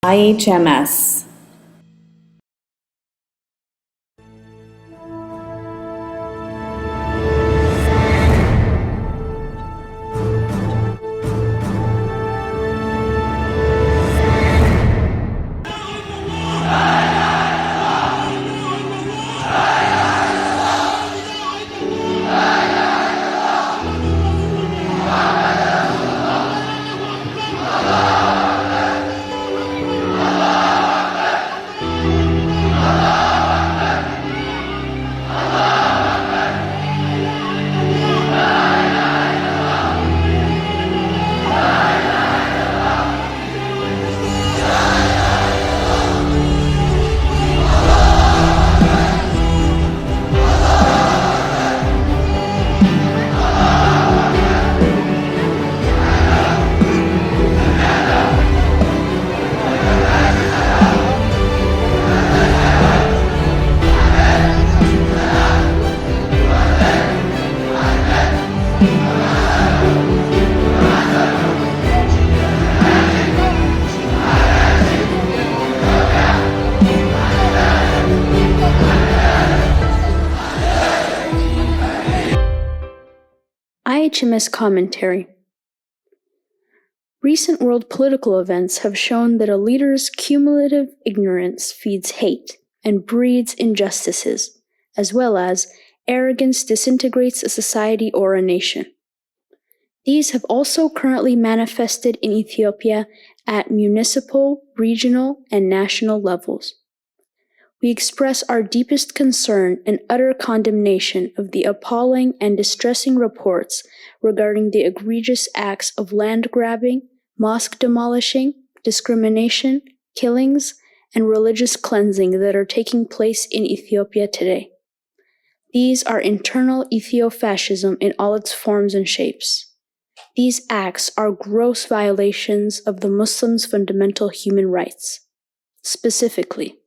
IHMS. IHMS commentary. Recent world political events have shown that a leader's cumulative ignorance feeds hate and breeds injustices, as well as arrogance disintegrates a society or a nation. These have also currently manifested in Ethiopia at municipal, regional, and national levels. We express our deepest concern and utter condemnation of the appalling and distressing reports regarding the egregious acts of land grabbing, mosque demolishing, discrimination, killings, and religious cleansing that are taking place in Ethiopia today. These are internal Ethio-fascism in all its forms and shapes. These acts are gross violations of the Muslims' fundamental human rights. Specifically,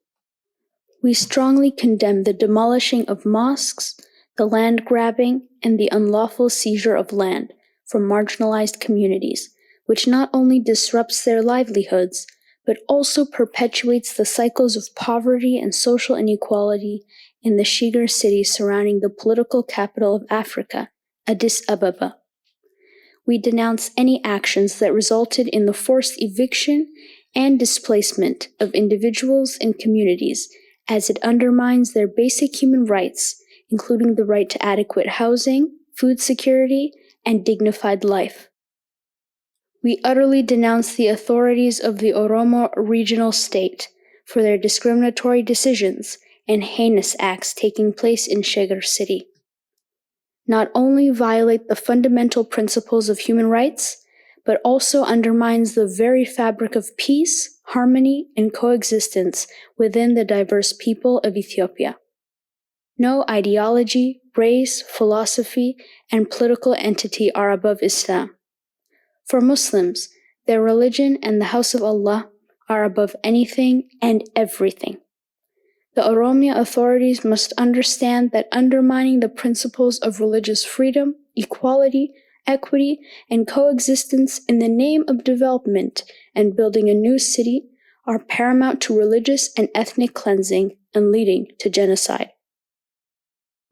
we strongly condemn the demolishing of mosques, the land grabbing, and the unlawful seizure of land from marginalized communities, which not only disrupts their livelihoods, but also perpetuates the cycles of poverty and social inequality in the Shigar cities surrounding the political capital of Africa, Addis Ababa. We denounce any actions that resulted in the forced eviction and displacement of individuals and communities, as it undermines their basic human rights, including the right to adequate housing, food security, and dignified life. We utterly denounce the authorities of the Oromo regional state for their discriminatory decisions and heinous acts taking place in Shigar city. Not only violate the fundamental principles of human rights, but also undermines the very fabric of peace, harmony, and coexistence within the diverse people of Ethiopia. No ideology, race, philosophy, and political entity are above Islam. For Muslims, their religion and the house of Allah are above anything and everything. The Oromia authorities must understand that undermining the principles of religious freedom, equality, equity, and coexistence in the name of development and building a new city are paramount to religious and ethnic cleansing and leading to genocide.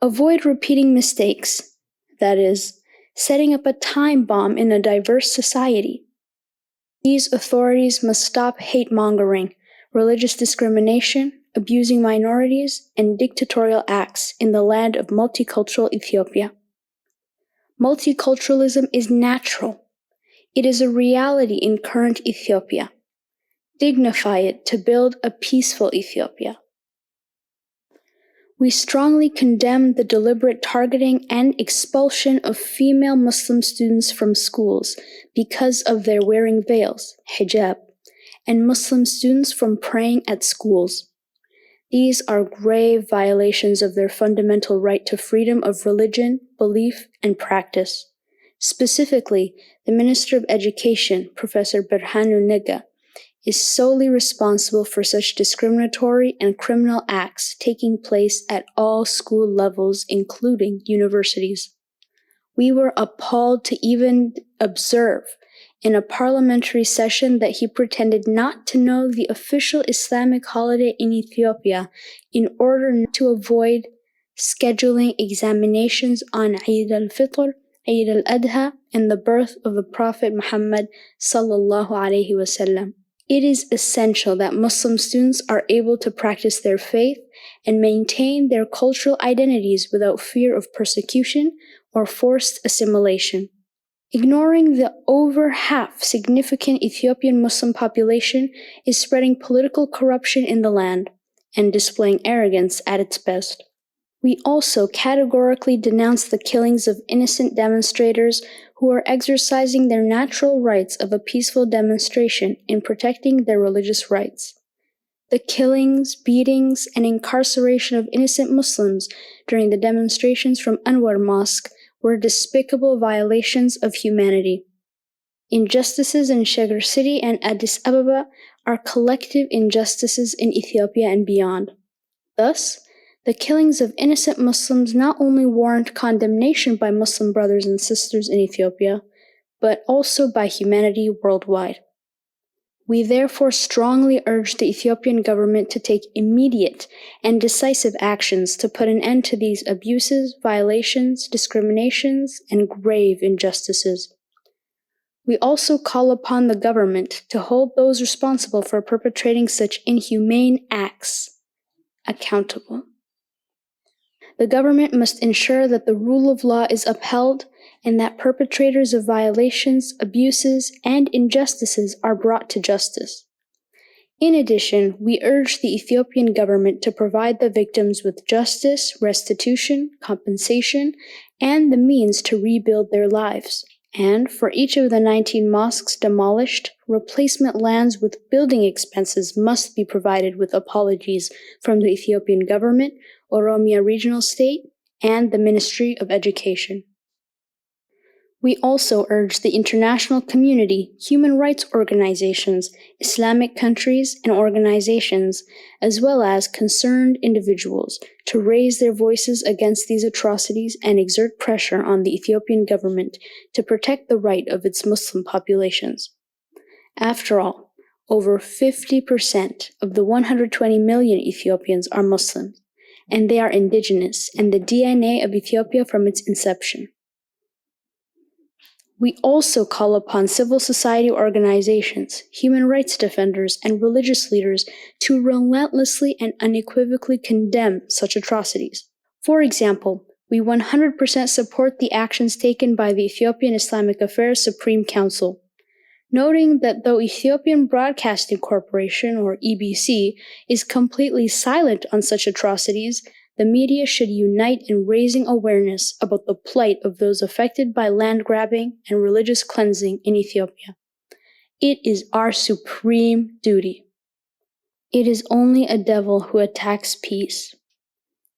Avoid repeating mistakes, that is, setting up a time bomb in a diverse society. These authorities must stop hate-mongering, religious discrimination, abusing minorities, and dictatorial acts in the land of multicultural Ethiopia. Multiculturalism is natural. It is a reality in current Ethiopia. Dignify it to build a peaceful Ethiopia. We strongly condemn the deliberate targeting and expulsion of female Muslim students from schools because of their wearing veils, hijab, and Muslim students from praying at schools. These are grave violations of their fundamental right to freedom of religion, belief, and practice. Specifically, the Minister of Education, Professor Berhanu Nega, is solely responsible for such discriminatory and criminal acts taking place at all school levels, including universities. We were appalled to even observe in a parliamentary session that he pretended not to know the official Islamic holiday in Ethiopia in order to avoid scheduling examinations on Eid al-Fitr, Eid al-Adha, and the birth of the Prophet Muhammad sallallahu alaihi wasallam. It is essential that Muslim students are able to practice their faith and maintain their cultural identities without fear of persecution or forced assimilation. Ignoring the over half significant Ethiopian Muslim population is spreading political corruption in the land and displaying arrogance at its best. We also categorically denounce the killings of innocent demonstrators who are exercising their natural rights of a peaceful demonstration in protecting their religious rights. The killings, beatings, and incarceration of innocent Muslims during the demonstrations from Anwar Mosque were despicable violations of humanity. Injustices in Sheger City and Addis Ababa are collective injustices in Ethiopia and beyond. Thus, the killings of innocent Muslims not only warrant condemnation by Muslim brothers and sisters in Ethiopia, but also by humanity worldwide. We therefore strongly urge the Ethiopian government to take immediate and decisive actions to put an end to these abuses, violations, discriminations, and grave injustices. We also call upon the government to hold those responsible for perpetrating such inhumane acts accountable. The government must ensure that the rule of law is upheld and that perpetrators of violations, abuses, and injustices are brought to justice. In addition, we urge the Ethiopian government to provide the victims with justice, restitution, compensation, and the means to rebuild their lives. And for each of the 19 mosques demolished, replacement lands with building expenses must be provided with apologies from the Ethiopian government, Oromia Regional State, and the Ministry of Education. We also urge the international community, human rights organizations, Islamic countries and organizations, as well as concerned individuals, to raise their voices against these atrocities and exert pressure on the Ethiopian government to protect the right of its Muslim populations. After all, over 50% of the 120 million Ethiopians are Muslims, and they are indigenous and the DNA of Ethiopia from its inception. We also call upon civil society organizations, human rights defenders, and religious leaders to relentlessly and unequivocally condemn such atrocities. For example, we 100% support the actions taken by the Ethiopian Islamic Affairs Supreme Council, noting that though Ethiopian Broadcasting Corporation, or EBC, is completely silent on such atrocities, the media should unite in raising awareness about the plight of those affected by land grabbing and religious cleansing in Ethiopia. It is our supreme duty. It is only a devil who attacks peace.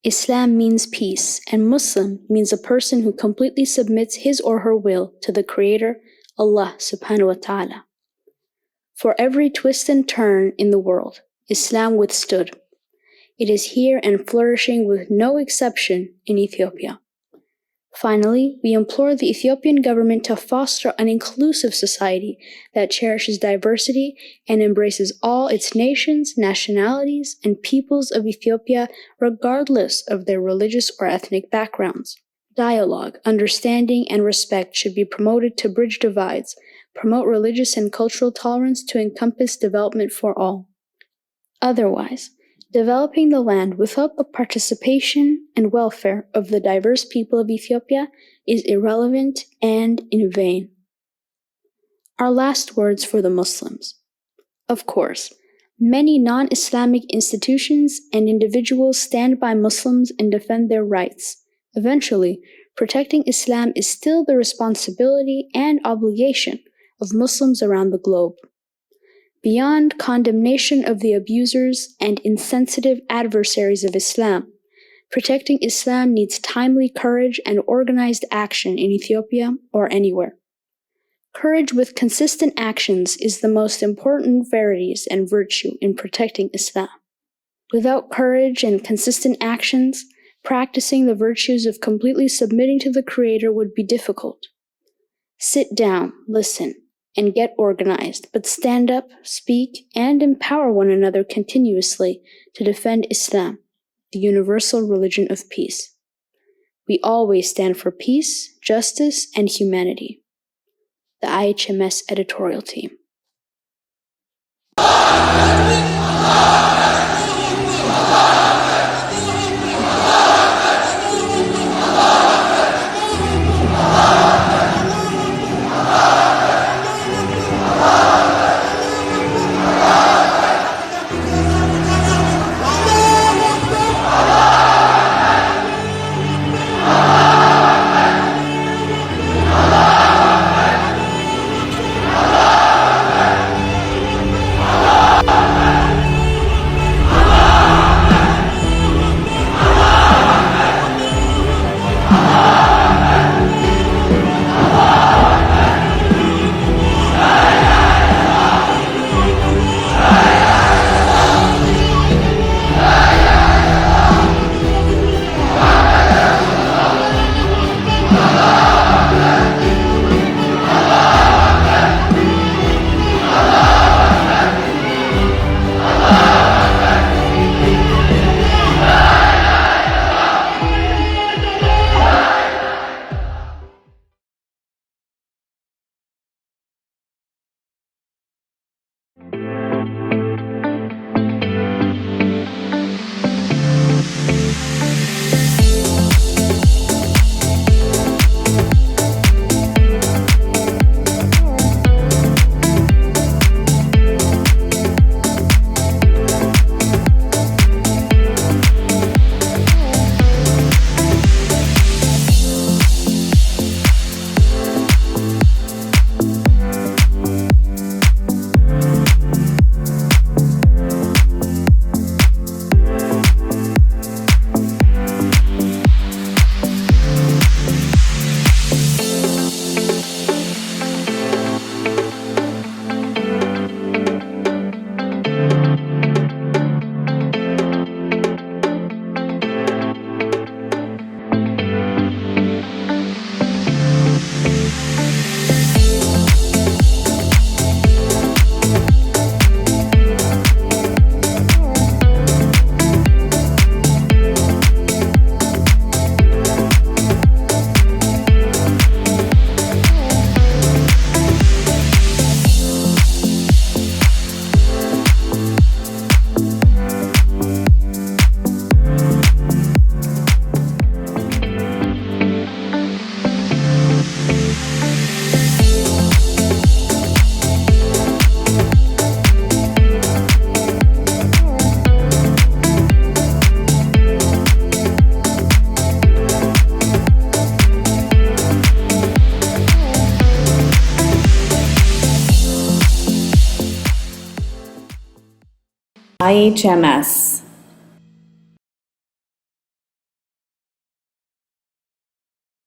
Islam means peace, and Muslim means a person who completely submits his or her will to the Creator, Allah subhanahu wa ta'ala. For every twist and turn in the world, Islam withstood. It is here and flourishing with no exception in Ethiopia. Finally, we implore the Ethiopian government to foster an inclusive society that cherishes diversity and embraces all its nations, nationalities, and peoples of Ethiopia regardless of their religious or ethnic backgrounds. Dialogue, understanding, and respect should be promoted to bridge divides, promote religious and cultural tolerance to encompass development for all. Otherwise, developing the land without the participation and welfare of the diverse people of Ethiopia is irrelevant and in vain. Our last words for the Muslims. Of course, many non-Islamic institutions and individuals stand by Muslims and defend their rights. Eventually, protecting Islam is still the responsibility and obligation of Muslims around the globe. Beyond condemnation of the abusers and insensitive adversaries of Islam, protecting Islam needs timely courage and organized action in Ethiopia or anywhere. Courage with consistent actions is the most important verities and virtue in protecting Islam. Without courage and consistent actions, practicing the virtues of completely submitting to the Creator would be difficult. Sit down, listen, and get organized, but stand up, speak, and empower one another continuously to defend Islam, the universal religion of peace. We always stand for peace, justice, and humanity. The IHMS editorial team. IHMS